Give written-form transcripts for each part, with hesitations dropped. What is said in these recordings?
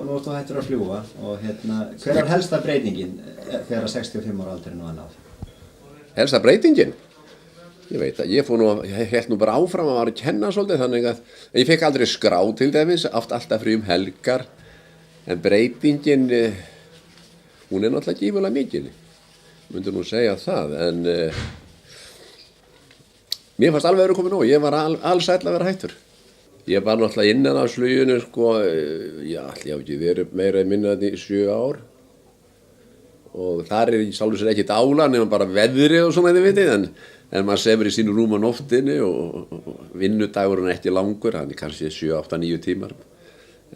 nú ertu hættur að fljúga og hver er helsta breytingin þegar 65 ára aldurinn var náð? Helsta breytingin? Ég veit að ég held nú bara áfram að kenna svolítið þannig að ég fekk aldrei skrá til dæmis, alltaf frí helgar, en breytingin, hún er náttúrulega gífurlega mikil, myndi nú segja það, en mér fannst alveg verið komið nóg, ég var allsæll að vera hættur. Ég var náttúrulega innan af fluginu, ég hef ekki verið meira í minna í 7 ár og þar í sjálfu sér ekkert álag nema bara veðrið og svona þið vitið, en maður sefur í sínu rúm á nóttinni og vinnudagurinn ekki langur, hann er kannski 7, 8, 9 tímar.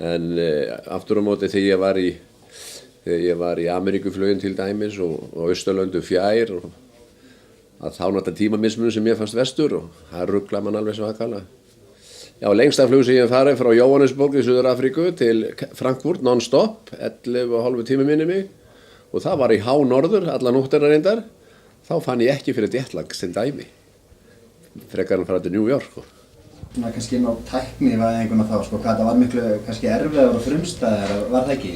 En aftur á móti þegar ég var í Ameríkuflugin til dæmis og Austurlöndu fjær og að þá náttúrulega tímamismunum sem ég fannst vestur og það rugglaði mann alveg svakalega. Já, lengsta flug sem ég hef farið frá Jóhannesborg í Suður-Afríku til Frankfurt non-stop, 11,5 tími minni mig og það var í hánorður, alla nóttina reyndar, þá fann ég ekki fyrir jetlag sem dæmi, frekar en fara til New York. Svona kannski inn á tæknivæðinguna þá, hvað það var miklu kannski erfiðar og frumstæðar, var það ekki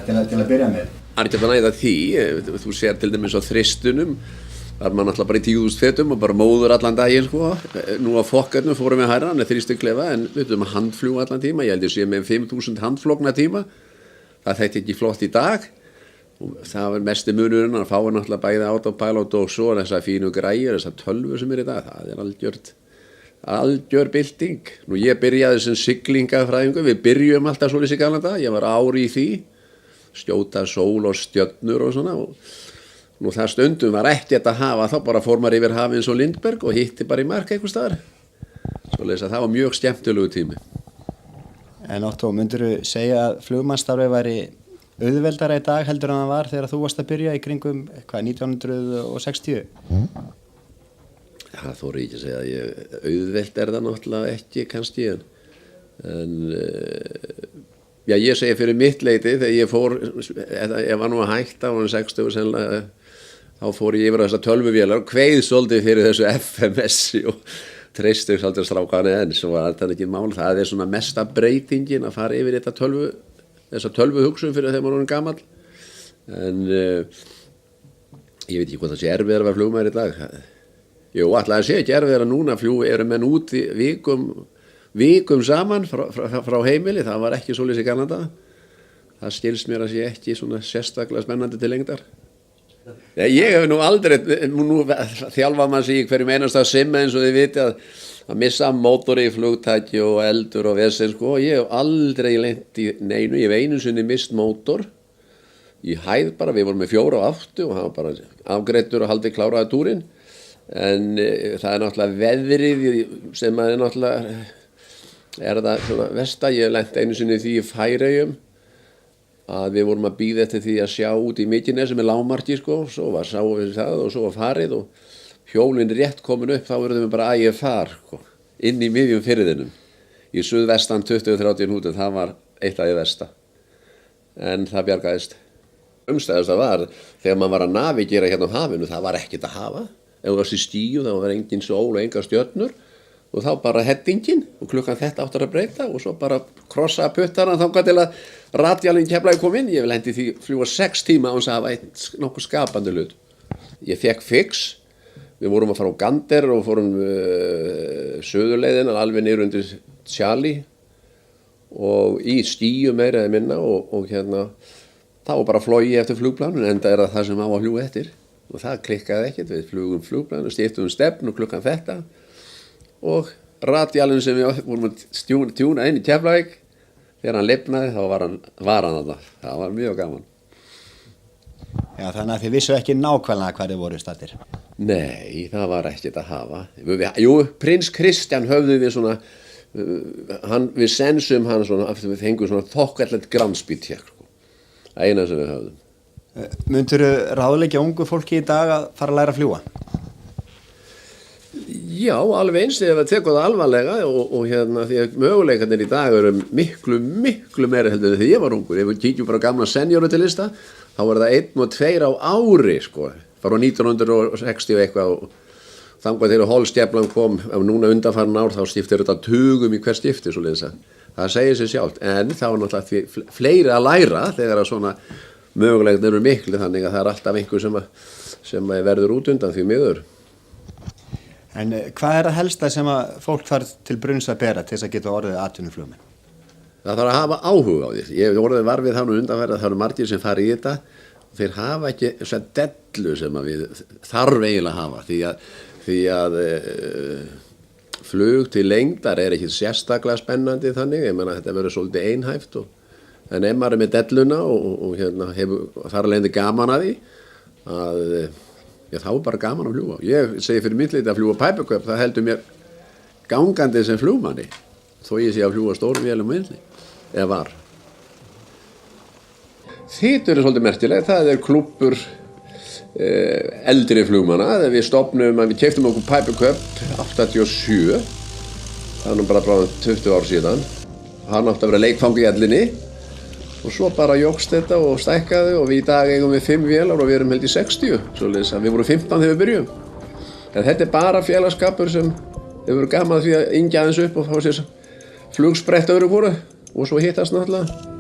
til að byrja með? Það er ekki að næða því, þú sér til dæmis á þristunum, þar er maður alltaf bara í 10.000 fetum og bara móður allan daginn Nú á Fokkarnum fórum við hærra, hann er 3 klefa, en við höfum handfljúga allan tíma, ég held ég sé með 5.000 handflogna tíma, það þætti ekki flott í dag. Og það var mesti munurinn að fá náttúrulega bæði autopilot og svo þessar fínu græjur, þessar tölvur sem er í dag, það er algjör bylting. Nú ég byrjaði sem siglingafræðingur, við byrjum alltaf svolítið í gamla daga, ég var ári í því, skjóta sól og stjörnur og svona og nú það stundum var ekkert að hafa, þá bara fór maður yfir hafið eins og Lindberg og hitti bara í mark einhvers staðar. Svoleiðis að það var mjög skemmtilegu tími. En Ottó, myndirðu segja að flugmannsstarfið væri auðveldara í dag heldur en það var þegar þú varst að byrja í kringum 1960? Það þóri ekki að segja að auðveld það náttúrulega ekki kannski, en já, ég segi fyrir mitt leyti þegar ég var nú að hætta á 60 sennilega, þá fór ég yfir á þessar tölvuvélar og kveið svolítið fyrir þessu FMS-i og treystu svolítið strákana en svo var þetta ekki mál. Það er svona mesta breytingin að fara yfir þessa tölvuhugsun fyrir þegar maður er gamall. En ég veit ekki hvað það sé erfiðara að vera flugmaður í dag. Jú, alltaf það sé ekki erfiðara núna eru menn út í vikum saman frá heimili, það var ekki svoleiðis í Kanada. Það skilst mér að sé ekki svona sérstaklega spennandi til lengdar. Ég hef nú aldrei, nú þjálfa maður sig í hverjum einasta simma eins og þið viti að missa mótori í flugtæki og eldur og vesen ég hef aldrei lent í neinu, ég hef einu sinni mist mótor í hæð bara, við vorum með 4 og 8 og hann var bara afgreiddur og haldið kláraði túrin, en það er náttúrulega veðrið sem er náttúrulega það svona versta. Ég hef lent einu sinni því í Færeyjum að við vorum að bíða eftir því að sjá út í Mykines sem er lágmarki svo sáum við það og svo var farið og hjólinn rétt komin upp, þá verðum við bara ægir far inn í miðjum firðinum í suðvestan 20-30 hnútum, það var eitt af því versta, en það bjargaðist. Umstæðast það var þegar maður var að navigera hérna á hafinu, það var ekkert að hafa, ef þú varst í stíu þá var engin sól og engar stjörnur og þá bara headingin og klukkan þetta áttur að breyta og svo bara krossa puttana þangað til að radíalinn Keflavík kom inn. Ég vil hendi því fljúga 6 tíma án þess að hafa nokkuð skapandi hlut. Ég fekk fix, við vorum að fara á Gander og fórum söðurleiðina alveg niður undir Tjali og í stíu meira eða minna og hérna þá var bara flogið eftir flugplanun, enda það sem á að fljúga eftir og það klikkaði ekkert, við flugum flugplan og stiftum stefn og klukkan þetta og radíalinn sem við vorum að tjúna inn í Keflavík, þegar hann lifnaði þá var hann þarna. Það var mjög gaman. Já, þannig að þið vissu ekki nákvæmlega hvað þið voru staddir? Nei, það var ekkert að hafa. Jú, prins Kristján höfðu við svona, við sensum hann svona, við fengum svona þokkalegt grannspýt hér, það eina sem við höfðum. Myndirðu ráðleggja ungu fólki í dag að fara að læra að fljúga? Já, alveg eins þegar við tekum það alvarlega og hérna því að möguleikarnir í dag eru miklu meira heldur en þegar ég var ungur. Ef við kíkjum bara á gamla seniorutillista, þá var það 1 og 2 á ári Frá 1960 og eitthvað og þangað þegar Holstjaflan kom, núna undanfarin ár þá skiptir þetta tugum í hver skipti svoleiðis að það segir sig sjálft, en þá er náttúrulega fleiri að læra þegar að svona mögulegn eru miklu, þannig að það er alltaf einhver sem verður út undan því miður. En hvað er það helsta sem að fólk þarf til brunns að bera til þess að geta orðið atvinnuflugmenn? Það þarf að hafa áhuga á því. Ég hef orðið var við þannig undanferð að það eru margir sem fara í þetta og þeir hafa ekki þessa dellu sem að við þarf eiginlega að hafa því að flug til lengdar er ekki sérstaklega spennandi þannig, ég menna þetta verður svolítið einhæft en ef maður er með delluna og hefur þar alveg gaman að því að þá er bara gaman að fljúga. Ég segi fyrir mitt leyti að fljúga Piper Cub, það heldur mér gangandi sem flugmanni, þó ég sé að fljúga stórvélum milli, eða var. Þitt er svolítið merkilegt, það er klúbbur eldri flugmanna, þegar við keyptum okkur Piper Cub 87, það er nú bara bráðum 20 ár síðan, hann átti að vera leikfang í ellinni, og svo bara jókst þetta og stækkaði og við í dag eigum við 5 vélar og við erum held í 60, svoleiðis að við vorum 15 þegar við byrjum. En þetta er bara félagskapur sem hefur gaman því að yngja aðeins upp og fá sér flugsprett öðru hvoru og svo hittast náttúrulega.